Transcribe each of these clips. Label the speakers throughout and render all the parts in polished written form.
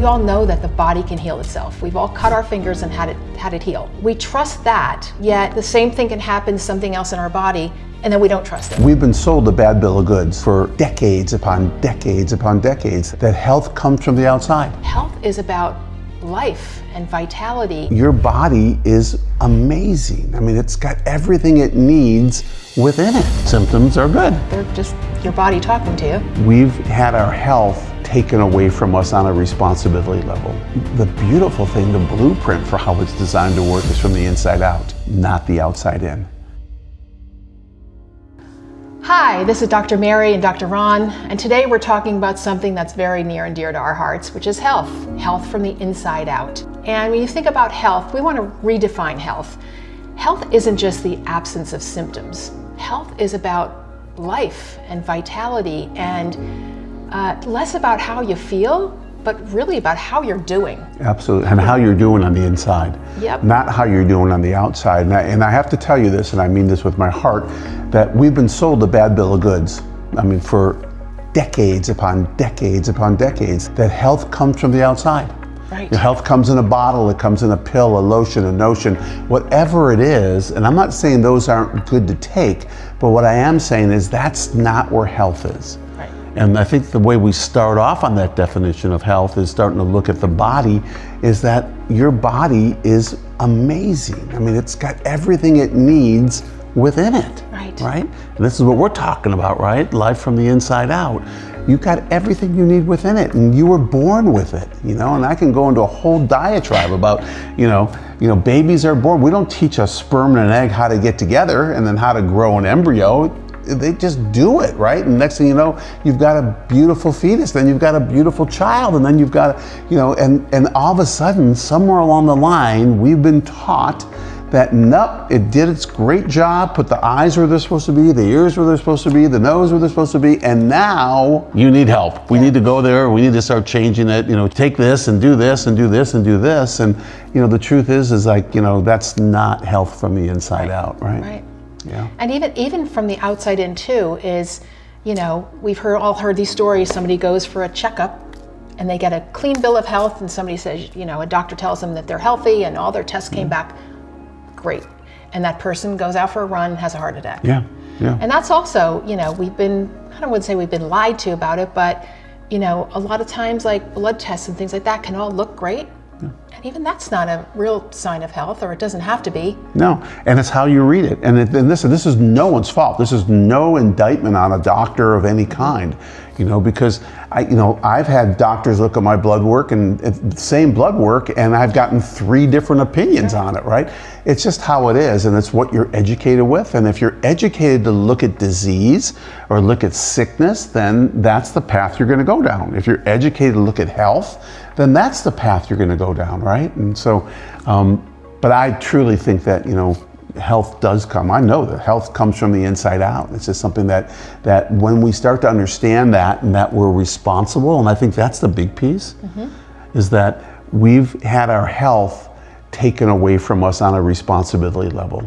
Speaker 1: We all know that the body can heal itself. We've all cut our fingers and had it heal. We trust that, yet the same thing can happen to something else in our body, and then we don't trust it.
Speaker 2: We've been sold a bad bill of goods for decades upon decades upon decades, that health comes from the outside.
Speaker 1: Health is about life and vitality.
Speaker 2: Your body is amazing. I mean, it's got everything it needs within it. Symptoms are good.
Speaker 1: They're just your body talking to you.
Speaker 2: We've had our health taken away from us on a responsibility level. The beautiful thing, the blueprint for how it's designed to work is from the inside out, not the outside in.
Speaker 1: Hi, this is Dr. Mary and Dr. Ron, and today we're talking about something that's very near and dear to our hearts, which is health. Health from the inside out. And when you think about health, we want to redefine health. Health isn't just the absence of symptoms. Health is about life and vitality, and less about how you feel, but really about how you're doing.
Speaker 2: Absolutely, and how you're doing on the inside.
Speaker 1: Yep.
Speaker 2: Not how you're doing on the outside. And I have to tell you this, and I mean this with my heart, that we've been sold a bad bill of goods. I mean, for decades upon decades upon decades, that health comes from the outside.
Speaker 1: Right.
Speaker 2: Your health comes in a bottle, it comes in a pill, a lotion, a notion, whatever it is. And I'm not saying those aren't good to take, but what I am saying is that's not where health is.
Speaker 1: Right.
Speaker 2: And I think the way we start off on that definition of health is starting to look at the body, is that your body is amazing. I mean, it's got everything it needs within it. Right? And this is what we're talking about, right? Life from the inside out. You've got everything you need within it, and you were born with it, you know, and I can go into a whole diatribe about, you know, babies are born. We don't teach a sperm and an egg how to get together and then how to grow an embryo. They just do it, right? And next thing you know, you've got a beautiful fetus, then you've got a beautiful child, and then you've got, and all of a sudden, somewhere along the line, we've been taught that nope, it did its great job, put the eyes where they're supposed to be, the ears where they're supposed to be, the nose where they're supposed to be, and now you need help. We need to go there, we need to start changing it, take this and do this and do this and do this. And the truth is like, that's not health from the inside out, right?
Speaker 1: Right.
Speaker 2: Yeah. And
Speaker 1: even from the outside in too is, we've all heard these stories. Somebody goes for a checkup and they get a clean bill of health, and somebody says, a doctor tells them that they're healthy and all their tests came back great. And that person goes out for a run and has a heart attack.
Speaker 2: Yeah, yeah.
Speaker 1: And that's also, we've been, I don't want to say we've been lied to about it, but, a lot of times like blood tests and things like that can all look great. Yeah. And even that's not a real sign of health, or it doesn't have to be.
Speaker 2: No, and it's how you read it. And this is no one's fault. This is no indictment on a doctor of any kind, because I've had doctors look at my blood work and the same blood work, and I've gotten 3 different opinions on it, right? It's just how it is, and it's what you're educated with. And if you're educated to look at disease or look at sickness, then that's the path you're going to go down. If you're educated to look at health, then that's the path you're going to go down, right? And so, but I truly think that, health does come. I know that health comes from the inside out. It's just something that when we start to understand that, and that we're responsible, and I think that's the big piece, is that we've had our health taken away from us on a responsibility level.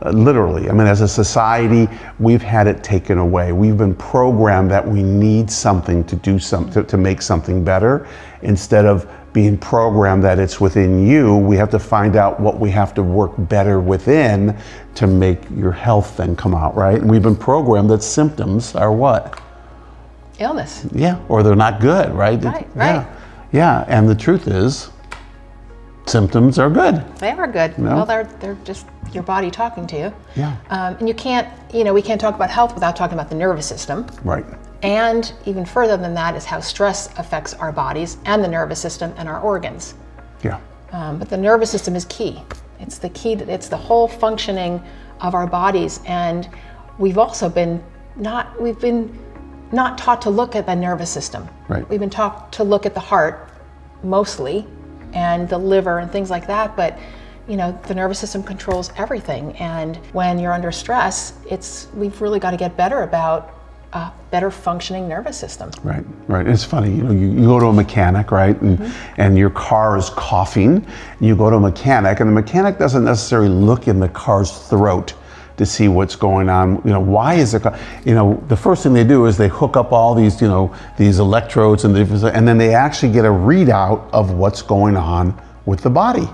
Speaker 2: Literally, I mean, as a society, we've had it taken away. We've been programmed that we need something to do something, to make something better, instead of being programmed that it's within you. We have to find out what we have to work better within to make your health then come out, right? And we've been programmed that symptoms are what?
Speaker 1: Illness.
Speaker 2: Yeah, or they're not good, right?
Speaker 1: Right,
Speaker 2: right. Yeah, and the truth is, symptoms are good.
Speaker 1: They are good. Well, they're just your body talking to you.
Speaker 2: Yeah.
Speaker 1: And you can't, we can't talk about health without talking about the nervous system.
Speaker 2: Right.
Speaker 1: And even further than that is how stress affects our bodies and the nervous system and our organs.
Speaker 2: Yeah.
Speaker 1: But the nervous system is key. It's the key. It's the whole functioning of our bodies. And we've also been not taught to look at the nervous system.
Speaker 2: Right.
Speaker 1: We've been taught to look at the heart mostly, and the liver and things like that. But the nervous system controls everything. And when you're under stress, we've really got to get better about a better functioning nervous system.
Speaker 2: Right, right. It's funny, you go to a mechanic, right, and your car is coughing. You go to a mechanic, and the mechanic doesn't necessarily look in the car's throat to see what's going on. Why is it? The first thing they do is they hook up all these, these electrodes and then they actually get a readout of what's going on with the body.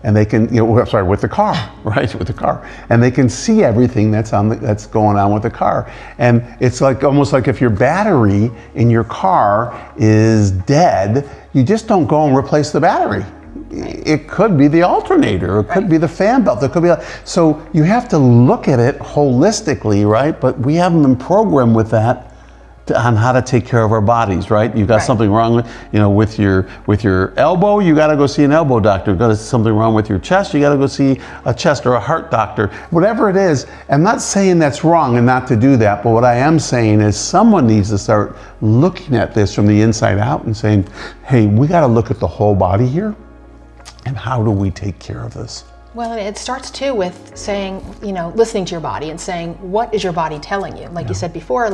Speaker 2: And they can, with the car, right? With the car, and they can see everything that's going on with the car. And it's almost like if your battery in your car is dead, you just don't go and replace the battery. It could be the alternator, it could be the fan belt, it could be. So you have to look at it holistically, right? But we haven't been programmed with that on how to take care of our bodies, right? You've got something wrong with your elbow, you got to go see an elbow doctor. You've got something wrong with your chest, you got to go see a chest or a heart doctor. Whatever it is, I'm not saying that's wrong and not to do that, but what I am saying is someone needs to start looking at this from the inside out and saying, hey, we got to look at the whole body here, and how do we take care of this?
Speaker 1: Well, it starts too with saying, listening to your body and saying, what is your body telling you? Like you said before,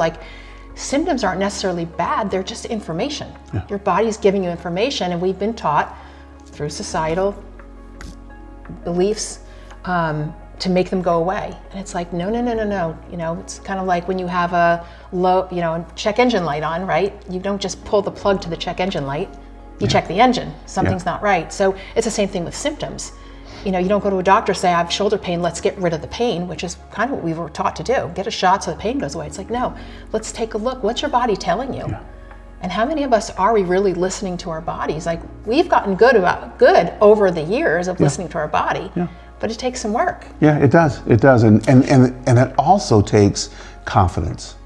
Speaker 1: symptoms aren't necessarily bad, they're just information. Yeah. Your body's giving you information, and we've been taught through societal beliefs to make them go away. And it's like, no. It's kind of like when you have a low, check engine light on, right? You don't just pull the plug to the check engine light, you check the engine, something's not right. So it's the same thing with symptoms. You don't go to a doctor, say, I have shoulder pain, let's get rid of the pain, which is kind of what we were taught to do. Get a shot so the pain goes away. It's like, no, let's take a look. What's your body telling you? Yeah. And how many of us are we really listening to our bodies? We've gotten good over the years of listening to our body, but it takes some work.
Speaker 2: Yeah, it does. And it also takes confidence.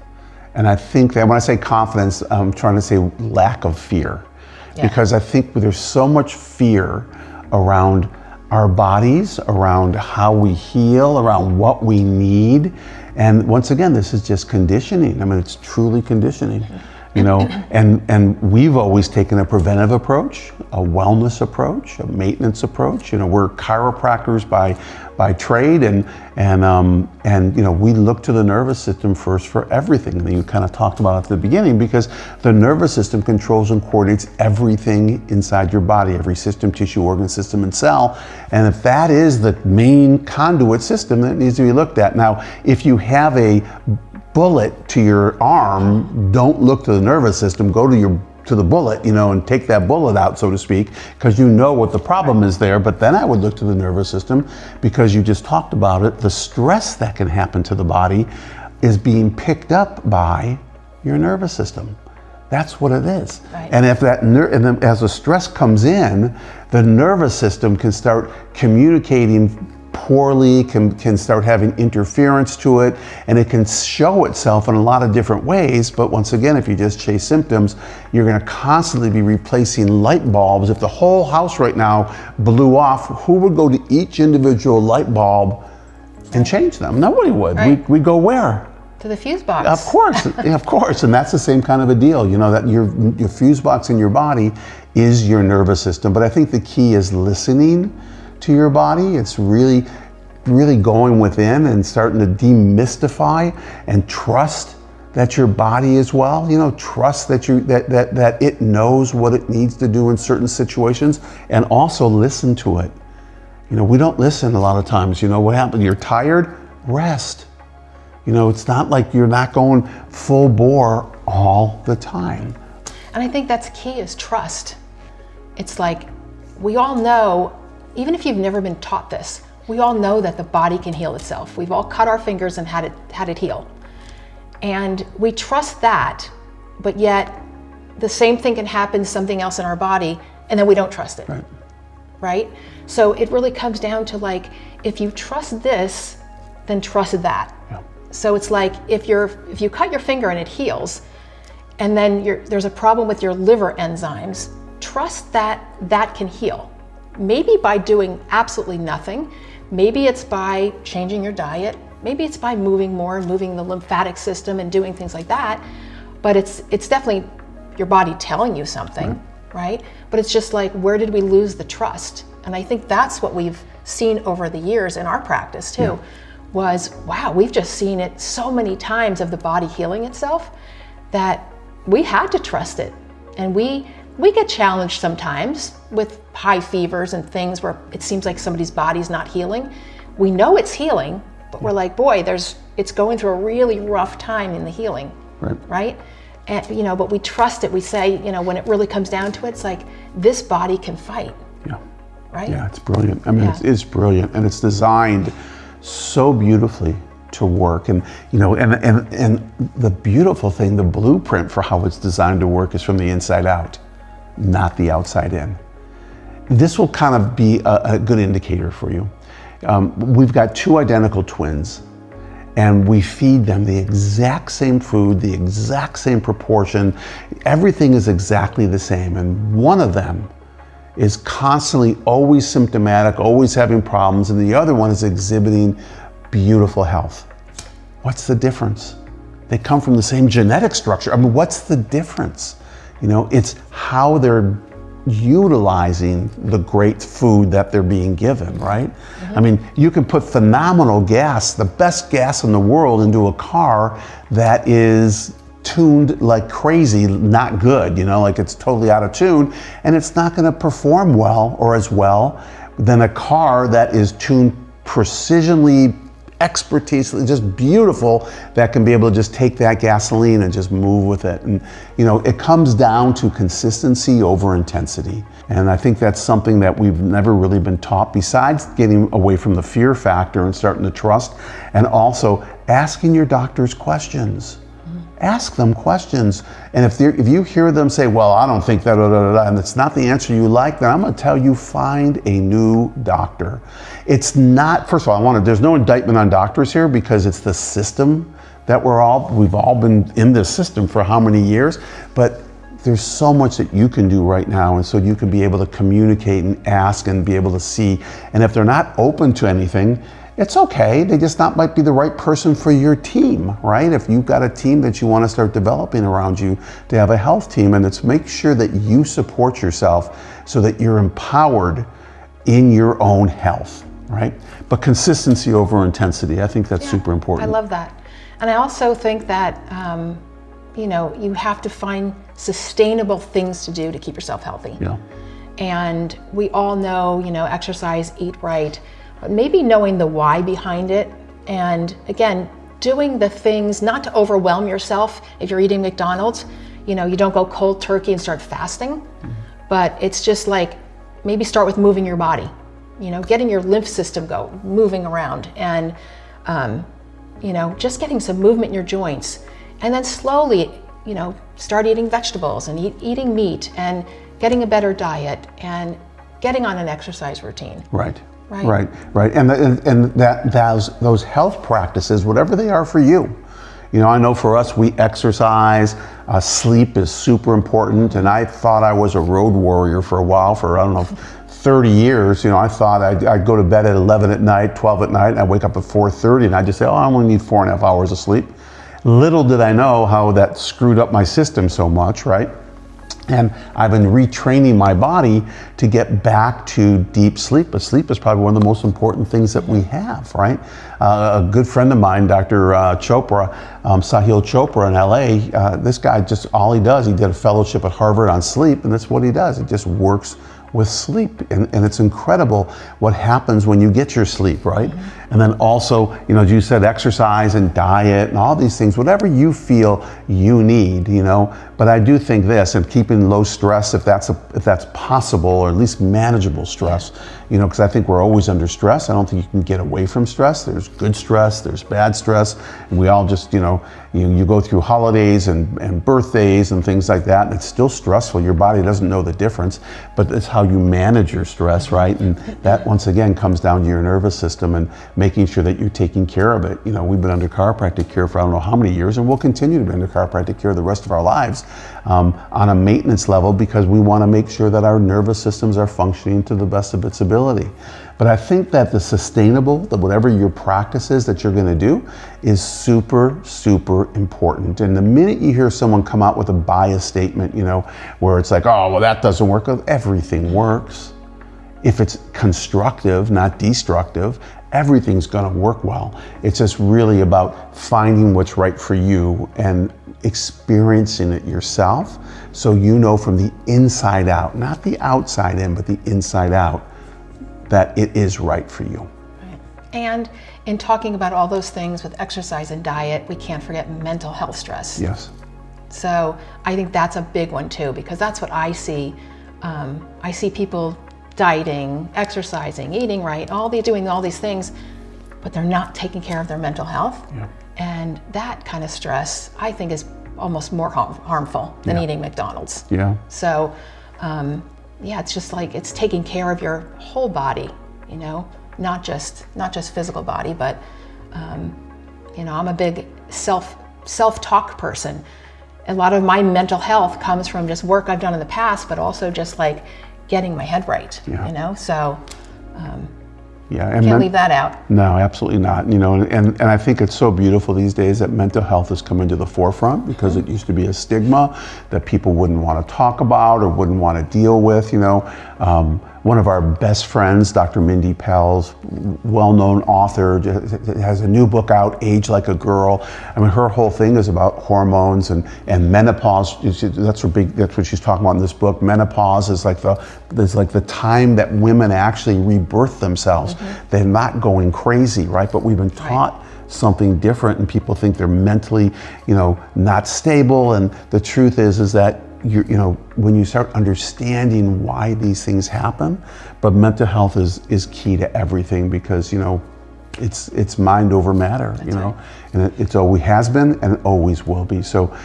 Speaker 2: And I think that when I say confidence, I'm trying to say lack of fear. Yeah. Because I think there's so much fear around our bodies, around how we heal, around what we need. And once again, this is just conditioning. I mean, it's truly conditioning, and we've always taken a preventive approach, a wellness approach, a maintenance approach. We're chiropractors by trade, and we look to the nervous system first for everything. And you kind of talked about it at the beginning, because the nervous system controls and coordinates everything inside your body, every system, tissue, organ, system, and cell. And if that is the main conduit system, that needs to be looked at. Now, if you have a bullet to your arm, don't look to the nervous system, go to the bullet, and take that bullet out, so to speak, because you know what the problem is there. But then I would look to the nervous system, because you just talked about it. The stress that can happen to the body is being picked up by your nervous system. That's what it is. Right. And if as the stress comes in, the nervous system can start communicating poorly, can start having interference to it, and it can show itself in a lot of different ways. But once again, if you just chase symptoms, you're going to constantly be replacing light bulbs. If the whole house right now blew off, who would go to each individual light bulb and change them? Nobody would. Right. We'd go where?
Speaker 1: To the fuse box.
Speaker 2: Of course, of course. And that's the same kind of a deal, that your fuse box in your body is your nervous system. But I think the key is listening to your body. It's really going within and starting to demystify and trust that your body is well. Trust that that it knows what it needs to do in certain situations, and also listen to it. We don't listen a lot of times. What happens? You're tired, rest. It's not like you're not going full bore all the time.
Speaker 1: And I think that's key, is trust. It's like, we all know, even if you've never been taught this, we all know that the body can heal itself. We've all cut our fingers and had it heal. And we trust that, but yet the same thing can happen to something else in our body, and then we don't trust it. Right? So it really comes down to if you trust this, then trust that. Yeah. So it's like if you cut your finger and it heals, and then there's a problem with your liver enzymes, trust that can heal. Maybe by doing absolutely nothing. Maybe it's by changing your diet. Maybe it's by moving more and moving the lymphatic system and doing things like that. But it's definitely your body telling you something, right? But it's just where did we lose the trust? And I think that's what we've seen over the years in our practice too, was, wow, we've just seen it so many times of the body healing itself that we had to trust it. And we get challenged sometimes with high fevers and things where it seems like somebody's body's not healing. We know it's healing, but we're like, boy, it's going through a really rough time in the healing, right? And but we trust it. We say, when it really comes down to it, it's like this body can fight.
Speaker 2: Yeah.
Speaker 1: Right?
Speaker 2: Yeah, it's brilliant. I mean, it's brilliant, and it's designed so beautifully to work. And and the beautiful thing, the blueprint for how it's designed to work is from the inside out, not the outside in. This will kind of be a good indicator for you. We've got two identical twins, and we feed them the exact same food, the exact same proportion. Everything is exactly the same, and one of them is constantly always symptomatic, always having problems, and the other one is exhibiting beautiful health. What's the difference? They come from the same genetic structure. I mean, what's the difference? It's how they're utilizing the great food that they're being given, right? I mean, you can put phenomenal gas, the best gas in the world, into a car that is tuned like crazy, not good, like it's totally out of tune, and it's not going to perform well or as well than a car that is tuned precisionally, expertise, just beautiful, that can be able to just take that gasoline and just move with it. And it comes down to consistency over intensity. And I think that's something that we've never really been taught, besides getting away from the fear factor and starting to trust, and also asking your doctors questions. Ask them questions, and if you hear them say, well, I don't think that, and it's not the answer you like, then I'm going to tell you, find a new doctor. It's not, first of all, there's no indictment on doctors here, because it's the system that we've all been in this system for how many years, but there's so much that you can do right now, and so you can be able to communicate and ask and be able to see, and if they're not open to anything, it's okay. They just might be the right person for your team, right? If you've got a team that you want to start developing around you, to have a health team, and it's make sure that you support yourself so that you're empowered in your own health, right? But consistency over intensity, I think that's super important.
Speaker 1: I love that. And I also think that, you have to find sustainable things to do to keep yourself healthy.
Speaker 2: Yeah.
Speaker 1: And we all know, exercise, eat right, but maybe knowing the why behind it, and again, doing the things not to overwhelm yourself. If you're eating McDonald's, you don't go cold turkey and start fasting, but it's just like, maybe start with moving your body, getting your lymph system moving around, and just getting some movement in your joints, and then slowly, start eating vegetables and eating meat, and getting a better diet, and getting on an exercise routine.
Speaker 2: Right. And those health practices, whatever they are for you. I know for us, we exercise, sleep is super important, and I thought I was a road warrior for a while, for 30 years. I thought I'd go to bed at 11 at night, 12 at night, and I'd wake up at 4:30, and I'd just say, I only need 4.5 hours of sleep. Little did I know how that screwed up my system so much, right? And I've been retraining my body to get back to deep sleep. But sleep is probably one of the most important things that we have, right? A good friend of mine, Dr. Chopra, Sahil Chopra in LA, this guy all he does, he did a fellowship at Harvard on sleep, and that's what he does. He just works with sleep, and it's incredible what happens when you get your sleep, right? And then also, as you said, exercise and diet and all these things, whatever you feel you need, but I do think this, and keeping low stress, if that's possible, or at least manageable stress, because I think we're always under stress. I don't think you can get away from stress. There's good stress, there's bad stress, and we all just, you go through holidays and birthdays and things like that, and it's still stressful. Your body doesn't know the difference, but it's how you manage your stress, right? And that, once again, comes down to your nervous system and making sure that you're taking care of it. We've been under chiropractic care for I don't know how many years, and we'll continue to be under chiropractic care the rest of our lives on a maintenance level, because we want to make sure that our nervous systems are functioning to the best of its ability. But I think that the sustainable, whatever your practice is that you're going to do, is super, super important. And the minute you hear someone come out with a bias statement, where it's like, oh, well, that doesn't work, everything works. If it's constructive, not destructive, everything's going to work well. It's just really about finding what's right for you and experiencing it yourself, so from the inside out, not the outside in, but the inside out, that it is right for you.
Speaker 1: Right. And in talking about all those things with exercise and diet, we can't forget mental health stress.
Speaker 2: Yes.
Speaker 1: So I think that's a big one too, because that's what I see. I see people dieting, exercising, eating right, doing all these things, but they're not taking care of their mental health.
Speaker 2: Yeah.
Speaker 1: And that kind of stress, I think, is almost more harmful than eating McDonald's.
Speaker 2: Yeah.
Speaker 1: So, it's just like it's taking care of your whole body, not just physical body, but I'm a big self-talk person. A lot of my mental health comes from just work I've done in the past, but also just like getting my head right. So
Speaker 2: and
Speaker 1: can't leave that out.
Speaker 2: No, absolutely not. And I think it's so beautiful these days that mental health has come into the forefront, because it used to be a stigma that people wouldn't want to talk about or wouldn't want to deal with. One of our best friends, Dr. Mindy Pell's, well-known author, has a new book out, Age Like a Girl. I mean, her whole thing is about hormones and menopause. That's what she's talking about in this book. Menopause is like the time that women actually rebirth themselves. They're not going crazy, right? But we've been taught something different, and people think they're mentally, not stable. And the truth is that when you start understanding why these things happen, but mental health is key to everything, because it's mind over matter. Right. And it's always has been and always will be. So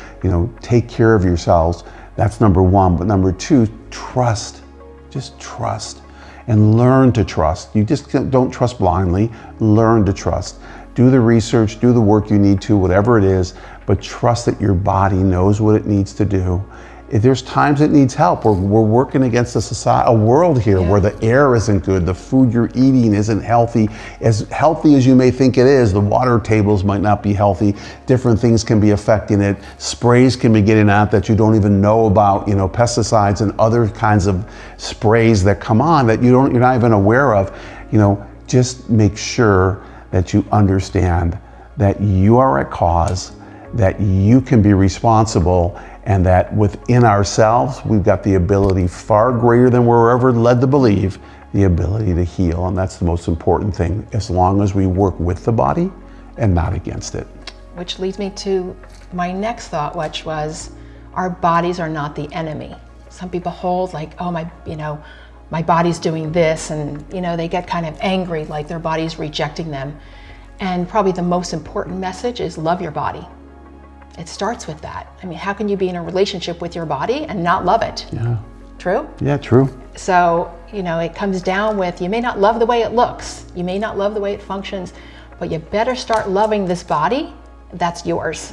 Speaker 2: take care of yourselves. That's number one. But number two, trust. Just trust and learn to trust. You just don't trust blindly. Learn to trust. Do the research, do the work you need to, whatever it is, but trust that your body knows what it needs to do. If there's times it needs help, we're working against a world here where the air isn't good, the food you're eating isn't healthy as you may think it is. The water tables might not be healthy. Different things can be affecting it. Sprays can be getting out that you don't even know about, pesticides and other kinds of sprays that come on that you're not even aware of. Just make sure that you understand that you are at cause, that you can be responsible, and that within ourselves, we've got the ability far greater than we're ever led to believe, the ability to heal. And that's the most important thing, as long as we work with the body and not against it.
Speaker 1: Which leads me to my next thought, which was our bodies are not the enemy. Some people hold like, oh, my body's doing this, and they get kind of angry, like their body's rejecting them. And probably the most important message is love your body. It starts with that. I mean, how can you be in a relationship with your body and not love it? Yeah. True?
Speaker 2: Yeah, true.
Speaker 1: So, it comes down with, you may not love the way it looks, you may not love the way it functions, but you better start loving this body that's yours.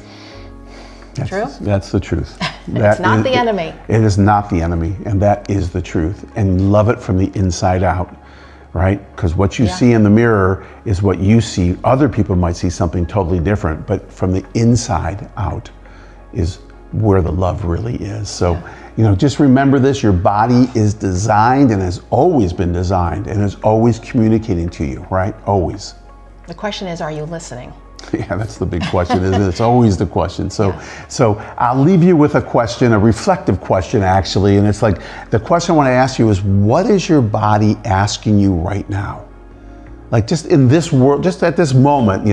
Speaker 1: True?
Speaker 2: That's the truth.
Speaker 1: It's not the enemy.
Speaker 2: It is not the enemy, and that is the truth. And love it from the inside out. Right? Because what you see in the mirror is what you see. Other people might see something totally different, but from the inside out is where the love really is. So, just remember this, your body is designed and has always been designed and is always communicating to you, right? Always.
Speaker 1: The question is, are you listening?
Speaker 2: Yeah, that's the big question, isn't it? It's always the question. So I'll leave you with a question, a reflective question actually, and it's like, the question I want to ask you is, what is your body asking you right now? Like just in this world, just at this moment,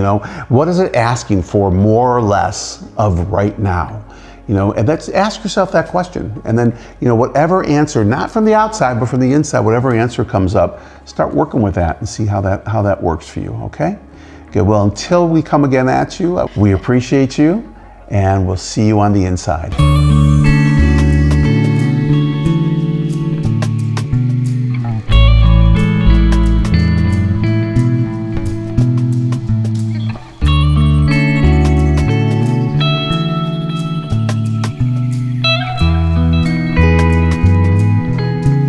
Speaker 2: what is it asking for more or less of right now? And that's, ask yourself that question. And then, whatever answer, not from the outside, but from the inside, whatever answer comes up, start working with that and see how that works for you, okay? Okay, well, until we come again at you, we appreciate you, and we'll see you on the inside.